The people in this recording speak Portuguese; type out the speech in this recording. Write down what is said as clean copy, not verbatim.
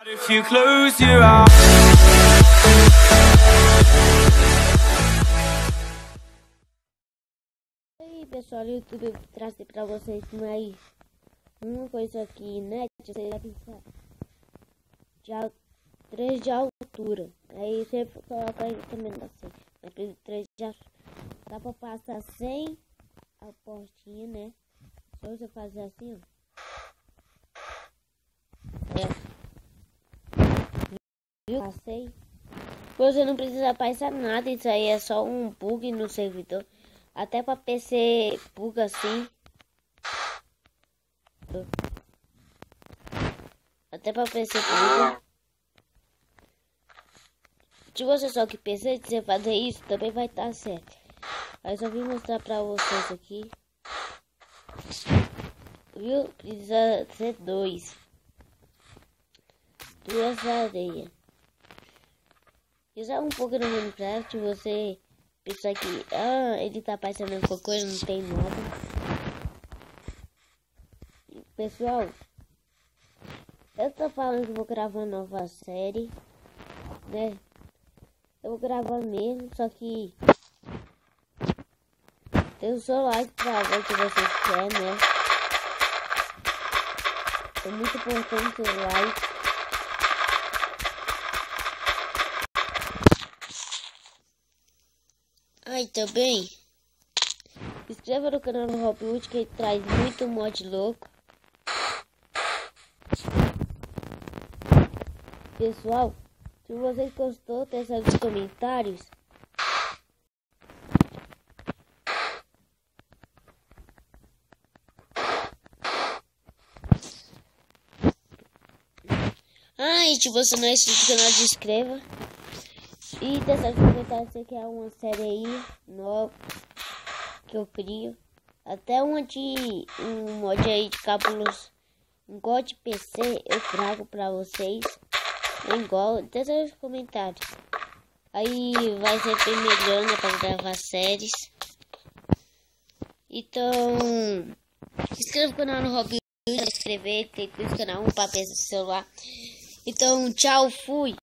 If you close your eyes. E aí pessoal, o YouTube traz pra vocês mais uma coisa aqui, né? Você vai pensar de 3 de altura. Aí você coloca aí também, não sei. Mas 3 de altura. Dá pra passar sem a portinha, né? Só você fazer assim, ó. Viu? Passei. Você não precisa passar nada. Isso aí é só um bug no servidor. Até pra PC buga assim. Até pra PC buga. Se você só que PC, se você fazer isso, também vai estar certo. Aí só vim mostrar pra vocês aqui. Viu? Precisa ser 2 areias. Usar um pouco no Minecraft, você pensa que ele tá passando alguma coisa, não tem nada. Pessoal, eu tô falando que vou gravar uma nova série, né? Eu vou gravar mesmo, só que tem o seu like pra ver o que vocês querem, né? É muito importante o like. E também se inscreva no canal do Robwood, que ele traz muito mod louco. Pessoal, se vocês gostou, deixa nos comentários. E se você não é inscrito no canal, se inscreva. E deixa nos comentários se quer uma série aí nova que eu crio. Até um mod aí de cábulos, um God PC eu trago pra vocês. Igual, deixa nos comentários. Aí vai ser bem melhor, né, pra gravar séries. Então, inscreva no canal no Robwood, inscrever, tem que inscrever um papel do celular. Então, tchau, fui.